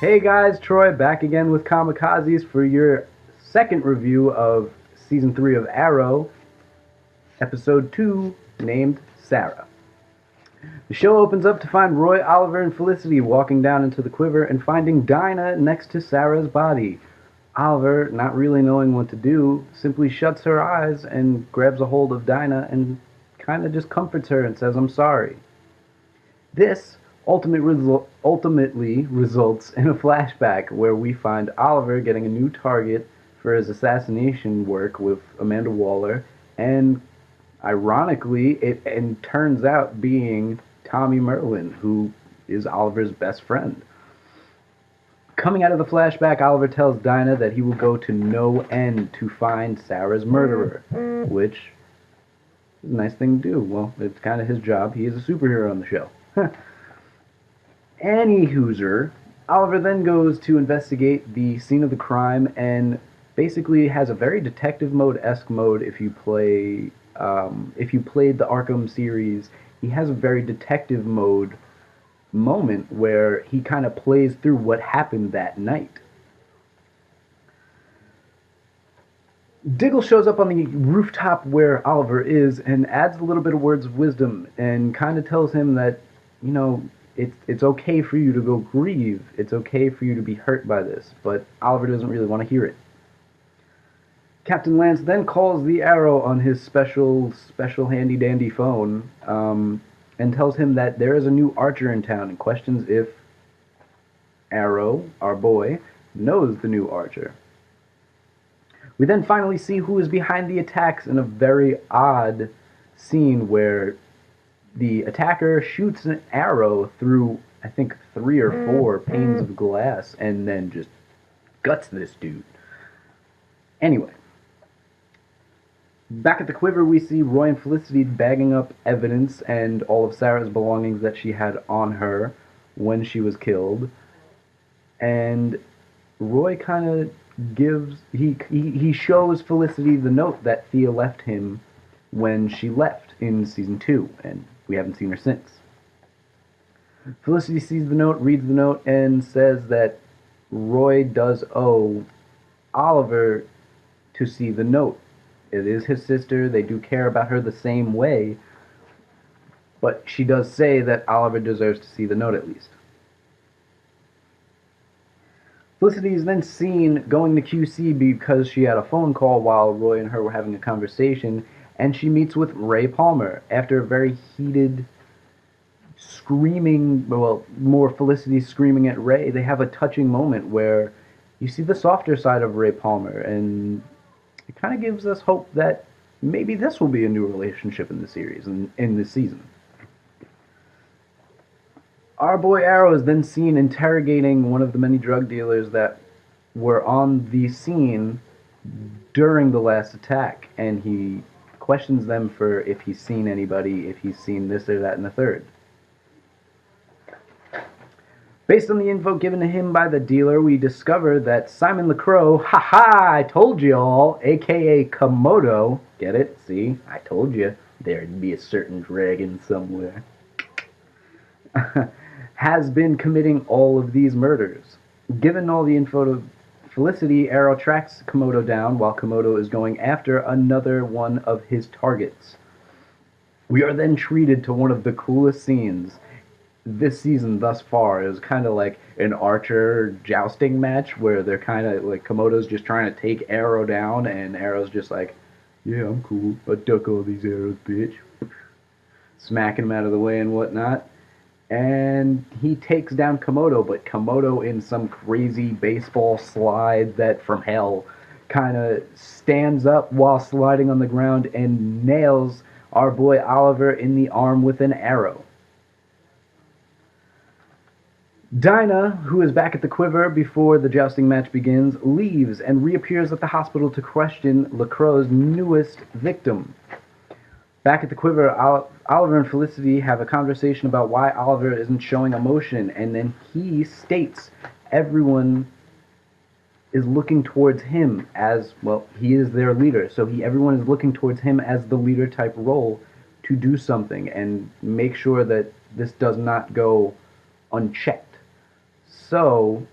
Hey guys, Troy back again with Kamikazes for your second review of Season 3 of Arrow, Episode 2, named Sara. The show opens up to find Roy, Oliver, and Felicity walking down into the quiver and finding Dinah next to Sara's body. Oliver, not really knowing what to do, simply shuts her eyes and grabs a hold of Dinah and kind of just comforts her and says, "I'm sorry." This ultimately results in a flashback where we find Oliver getting a new target for his assassination work with Amanda Waller, and ironically, it turns out being Tommy Merlin, who is Oliver's best friend. Coming out of the flashback, Oliver tells Dinah that he will go to no end to find Sara's murderer, which is a nice thing to do. Well, it's kind of his job. He is a superhero on the show. Any hooser, Oliver then goes to investigate the scene of the crime and basically has a very detective mode-esque mode. If you played the Arkham series, he has a very detective mode moment where he kind of plays through what happened that night. Diggle shows up on the rooftop where Oliver is and adds a little bit of words of wisdom and kind of tells him that, it's okay for you to go grieve. It's okay for you to be hurt by this, but Oliver doesn't really want to hear it. Captain Lance then calls the Arrow on his special handy-dandy phone and tells him that there is a new archer in town and questions if Arrow, our boy, knows the new archer. We then finally see who is behind the attacks in a very odd scene where the attacker shoots an arrow through, I think, 3 or 4 panes of glass and then just guts this dude. Anyway, back at the quiver, we see Roy and Felicity bagging up evidence and all of Sara's belongings that she had on her when she was killed. And Roy kind of he shows Felicity the note that Thea left him when she left in Season 2, and we haven't seen her since. Felicity sees the note, reads the note, and says that Roy does owe Oliver to see the note. It is his sister. They do care about her the same way, but she does say that Oliver deserves to see the note at least. Felicity is then seen going to QC because she had a phone call while Roy and her were having a conversation, and she meets with Ray Palmer after a very heated screaming, well, more Felicity screaming at Ray. They have a touching moment where you see the softer side of Ray Palmer, and it kind of gives us hope that maybe this will be a new relationship in the series and in this season. Our boy Arrow is then seen interrogating one of the many drug dealers that were on the scene during the last attack, and he questions them for if he's seen anybody, if he's seen this or that and the third. Based on the info given to him by the dealer, we discover that Simon LeCrow, I told you all, aka Komodo, get it? See, I told you there'd be a certain dragon somewhere, has been committing all of these murders. Given all the info to Felicity, Arrow tracks Komodo down while Komodo is going after another one of his targets. We are then treated to one of the coolest scenes this season thus far. It was kind of like an archer jousting match where they're kind of like Komodo's just trying to take Arrow down and Arrow's just like, yeah, I'm cool. I duck all these arrows, bitch. Smacking him out of the way and whatnot. And he takes down Komodo, but Komodo, in some crazy baseball slide that from hell, kind of stands up while sliding on the ground and nails our boy Oliver in the arm with an arrow. Dinah, who is back at the quiver before the jousting match begins, leaves and reappears at the hospital to question LeCrow's newest victim. Back at the quiver, Oliver and Felicity have a conversation about why Oliver isn't showing emotion, and then he states everyone is looking towards him as, well, he is their leader, so everyone is looking towards him as the leader type role to do something and make sure that this does not go unchecked. So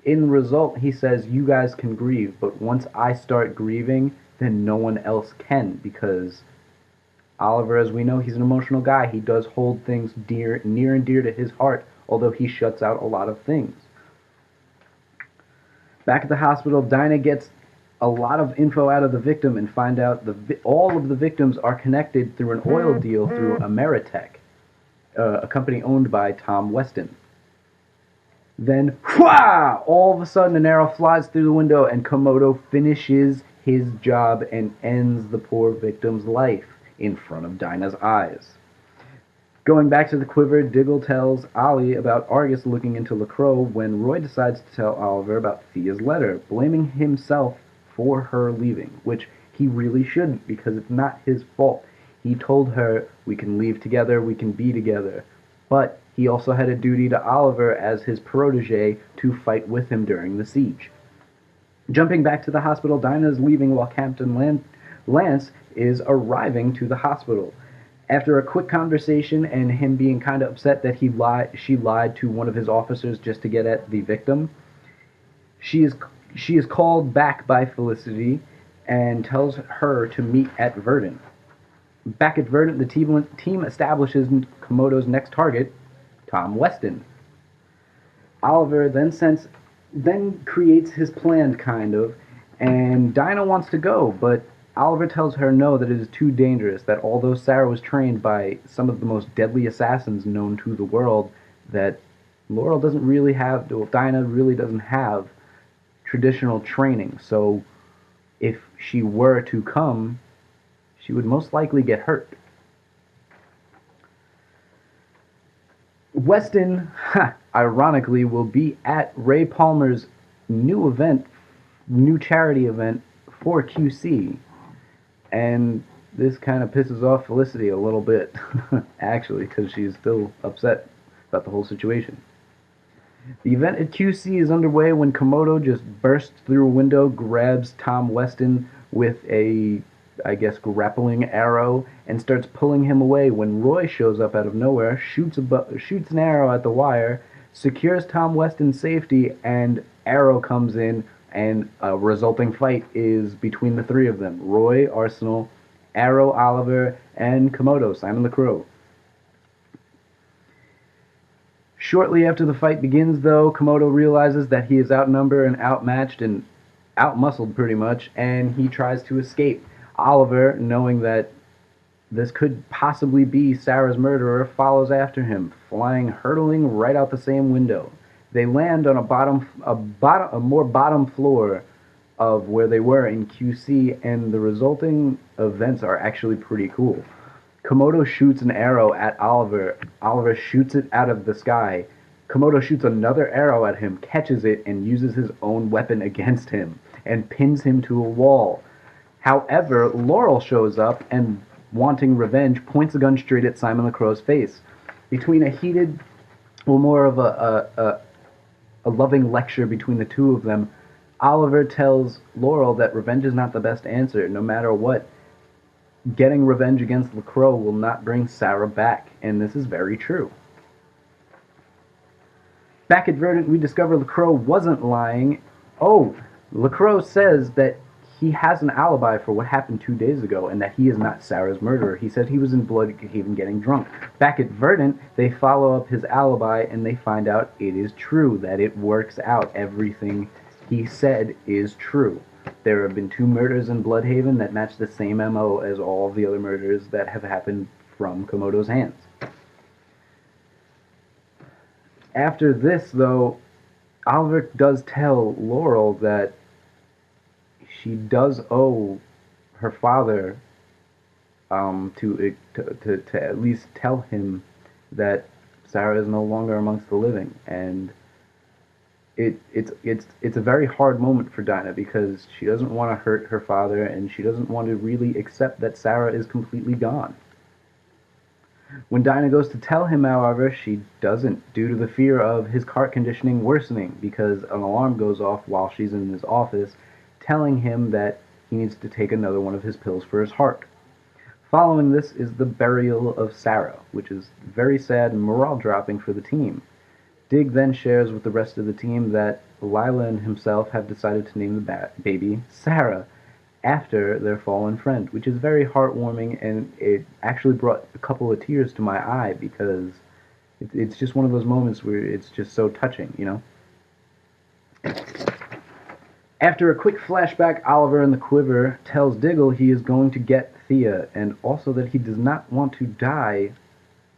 In result, he says, you guys can grieve, but once I start grieving, then no one else can, because Oliver, as we know, he's an emotional guy. He does hold things near and dear to his heart, although he shuts out a lot of things. Back at the hospital, Dinah gets a lot of info out of the victim and find out all of the victims are connected through an oil deal through Ameritech, a company owned by Tom Weston. Then, whoosh! All of a sudden, an arrow flies through the window, and Komodo finishes his job and ends the poor victim's life in front of Dinah's eyes. Going back to the quiver, Diggle tells Ollie about Argus looking into LaCroix when Roy decides to tell Oliver about Thea's letter, blaming himself for her leaving, which he really shouldn't, because it's not his fault. He told her, we can leave together, we can be together. But he also had a duty to Oliver as his protege to fight with him during the siege. Jumping back to the hospital, Dinah is leaving while Captain Lance is arriving to the hospital. After a quick conversation and him being kind of upset that she lied to one of his officers just to get at the victim, she is called back by Felicity and tells her to meet at Verdant. Back at Verdant, the team establishes Komodo's next target, Tom Weston. Oliver then creates his plan, kind of, and Dinah wants to go, but Oliver tells her no, that it is too dangerous, that although Sara was trained by some of the most deadly assassins known to the world, that Dinah really doesn't have traditional training, so if she were to come, she would most likely get hurt. Weston, ironically, will be at Ray Palmer's new charity event for QC. And this kind of pisses off Felicity a little bit, actually, because she's still upset about the whole situation. The event at QC is underway when Komodo just bursts through a window, grabs Tom Weston with a, grappling arrow, and starts pulling him away when Roy shows up out of nowhere, shoots an arrow at the wire, secures Tom Weston's safety, and Arrow comes in, and a resulting fight is between the three of them: Roy, Arsenal, Arrow, Oliver, and Komodo, Simon LaCroix. Shortly after the fight begins, though, Komodo realizes that he is outnumbered and outmatched and outmuscled pretty much, and he tries to escape. Oliver, knowing that this could possibly be Sara's murderer, follows after him, hurtling right out the same window. They land on a more bottom floor of where they were in QC, and the resulting events are actually pretty cool. Komodo shoots an arrow at Oliver. Oliver shoots it out of the sky. Komodo shoots another arrow at him, catches it, and uses his own weapon against him, and pins him to a wall. However, Laurel shows up and, wanting revenge, points a gun straight at Simon LaCroix's face. Between a heated, or more of a loving lecture between the two of them, Oliver tells Laurel that revenge is not the best answer. No matter what, getting revenge against LaCroix will not bring Sara back, and this is very true. Back at Verdant, we discover LaCroix wasn't lying. LaCroix says that he has an alibi for what happened 2 days ago, and that he is not Sara's murderer. He said he was in Bloodhaven getting drunk. Back at Verdant, they follow up his alibi, and they find out it is true, that it works out. Everything he said is true. There have been 2 murders in Bloodhaven that match the same MO as all the other murders that have happened from Komodo's hands. After this, though, Oliver does tell Laurel that she does owe her father to at least tell him that Sara is no longer amongst the living, and it's a very hard moment for Dinah, because she doesn't want to hurt her father, and she doesn't want to really accept that Sara is completely gone. When Dinah goes to tell him, however, she doesn't, due to the fear of his heart conditioning worsening, because an alarm goes off while she's in his office, telling him that he needs to take another one of his pills for his heart. Following this is the burial of Sara, which is very sad and morale-dropping for the team. Dig then shares with the rest of the team that Lila and himself have decided to name the baby Sara after their fallen friend, which is very heartwarming, and it actually brought a couple of tears to my eye because it's just one of those moments where it's just so touching, you know? After a quick flashback, Oliver in the quiver tells Diggle he is going to get Thea, and also that he does not want to die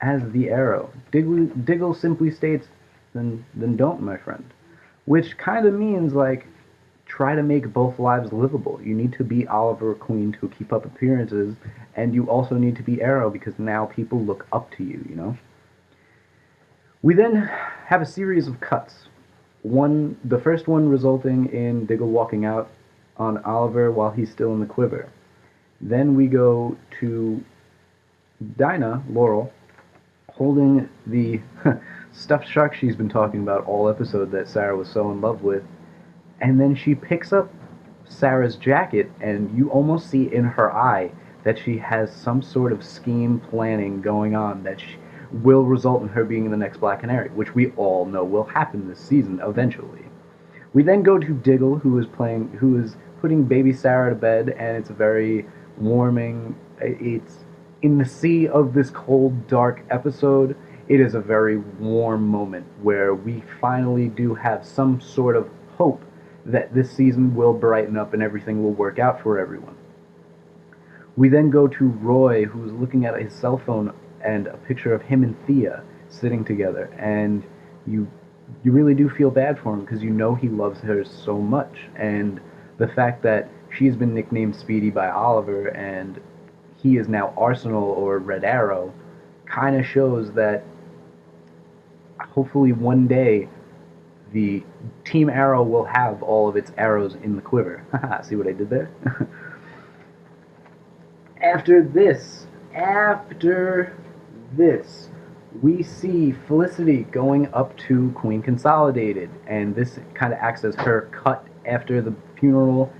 as the Arrow. Diggle simply states, then don't, my friend. Which kind of means, like, try to make both lives livable. You need to be Oliver Queen to keep up appearances, and you also need to be Arrow because now people look up to you, you know? We then have a series of cuts. The first one resulting in Diggle walking out on Oliver while he's still in the quiver. Then we go to Dinah, Laurel, holding the stuffed shark she's been talking about all episode that Sara was so in love with. And then she picks up Sara's jacket, and you almost see in her eye that she has some sort of scheme planning going on that will result in her being the next Black Canary, which we all know will happen this season eventually. We then go to Diggle, who is putting baby Sara to bed, and it's a very warming. It's in the sea of this cold, dark episode. It is a very warm moment where we finally do have some sort of hope that this season will brighten up and everything will work out for everyone. We then go to Roy, who's looking at his cell phone and a picture of him and Thea sitting together, and you really do feel bad for him because you know he loves her so much, and the fact that she's been nicknamed Speedy by Oliver and he is now Arsenal or Red Arrow kind of shows that hopefully one day the Team Arrow will have all of its arrows in the quiver. Haha, see what I did there? After this, we see Felicity going up to Queen Consolidated, and this kind of acts as her cut after the funeral.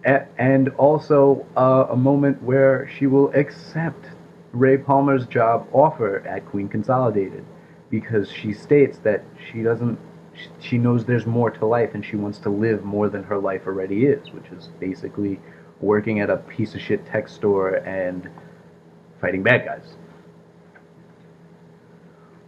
And also a moment where she will accept Ray Palmer's job offer at Queen Consolidated because she states that she knows there's more to life and she wants to live more than her life already is, which is basically working at a piece of shit tech store and fighting bad guys.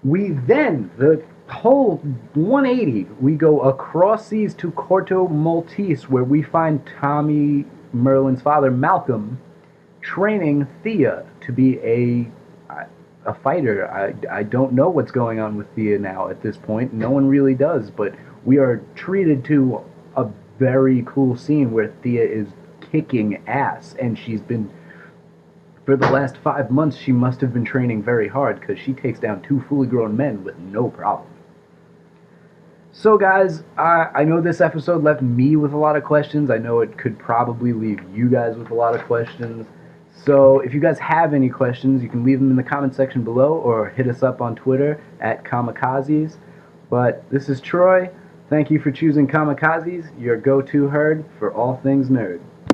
We then, the whole 180, we go across seas to Corto Maltese, where we find Tommy Merlin's father, Malcolm, training Thea to be a fighter. I don't know what's going on with Thea now at this point. No one really does, but we are treated to a very cool scene where Thea is kicking ass, and she's been, for the last 5 months, she must have been training very hard because she takes down 2 fully grown men with no problem. So guys, I know this episode left me with a lot of questions. I know it could probably leave you guys with a lot of questions. So if you guys have any questions, you can leave them in the comment section below or hit us up on Twitter at Kamikazes. But this is Troy. Thank you for choosing Kamikazes, your go-to herd for all things nerd.